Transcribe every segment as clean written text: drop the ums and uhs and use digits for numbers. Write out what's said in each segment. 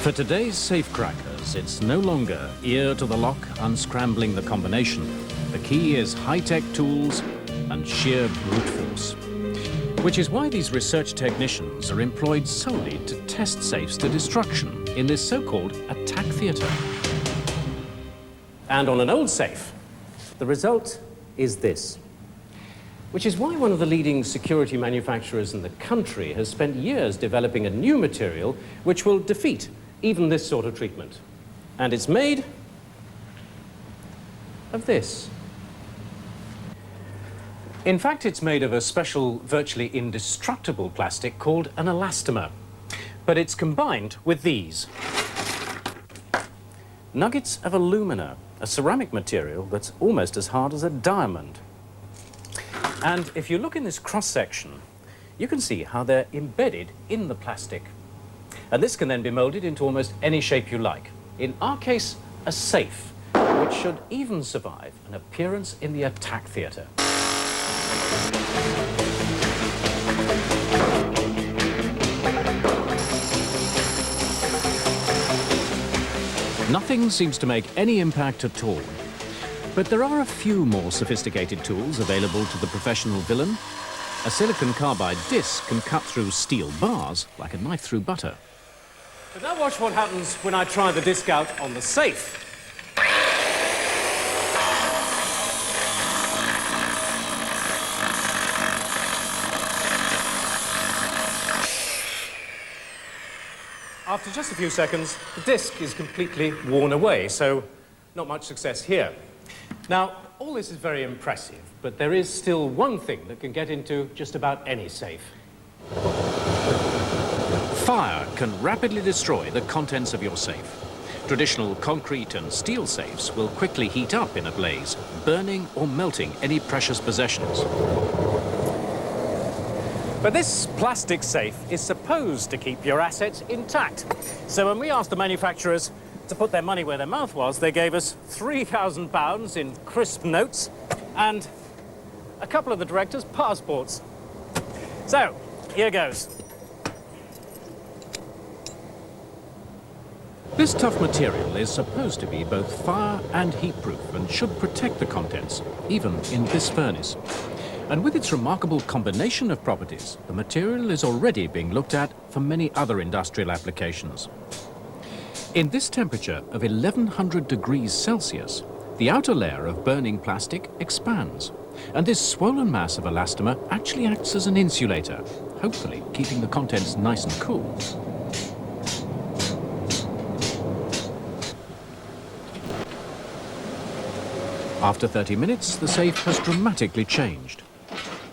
For today's safe crackers, it's no longer ear to the lock, unscrambling the combination. The key is high-tech tools and sheer brute force. Which is why these research technicians are employed solely to test safes to destruction in this so-called attack theatre. And on an old safe, the result is this. Which is why one of the leading security manufacturers in the country has spent years developing a new material which will defeat even this sort of treatment. And it's made of this. In fact, it's made of a special, virtually indestructible plastic called an elastomer. But it's combined with these. Nuggets of alumina, a ceramic material that's almost as hard as a diamond. And if you look in this cross-section, you can see how they're embedded in the plastic. And this can then be molded into almost any shape you like. In our case, a safe, which should even survive an appearance in the attack theatre. Nothing seems to make any impact at all. But there are a few more sophisticated tools available to the professional villain. A silicon carbide disc can cut through steel bars like a knife through butter. But now watch what happens when I try the disc out on the safe. After just a few seconds, the disc is completely worn away, so not much success here. Now, all this is very impressive, but there is still one thing that can get into just about any safe. Fire can rapidly destroy the contents of your safe. Traditional concrete and steel safes will quickly heat up in a blaze, burning or melting any precious possessions. But this plastic safe is supposed to keep your assets intact. So when we asked the manufacturers to put their money where their mouth was, they gave us £3,000 in crisp notes and a couple of the directors' passports. So, here goes. This tough material is supposed to be both fire and heat-proof and should protect the contents, even in this furnace. And with its remarkable combination of properties, the material is already being looked at for many other industrial applications. In this temperature of 1100 degrees Celsius, the outer layer of burning plastic expands, and this swollen mass of elastomer actually acts as an insulator, hopefully keeping the contents nice and cool. After 30 minutes, the safe has dramatically changed.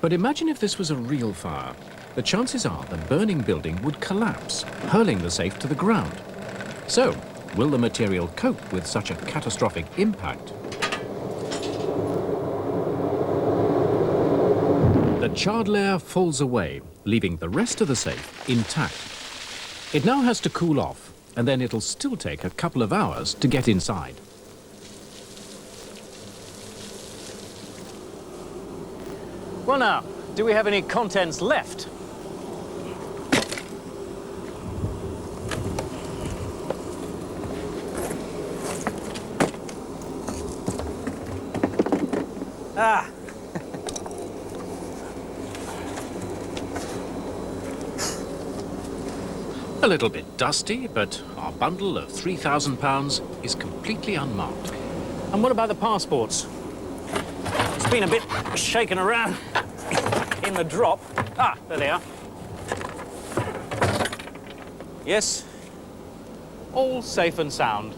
But imagine if this was a real fire. The chances are the burning building would collapse, hurling the safe to the ground. So, will the material cope with such a catastrophic impact? The charred layer falls away, leaving the rest of the safe intact. It now has to cool off, and then it'll still take a couple of hours to get inside. Well now, do we have any contents left? Ah! A little bit dusty, but our bundle of £3,000 is completely unmarked. And what about the passports? It's been a bit shaken around in the drop. Ah, there they are. Yes, all safe and sound.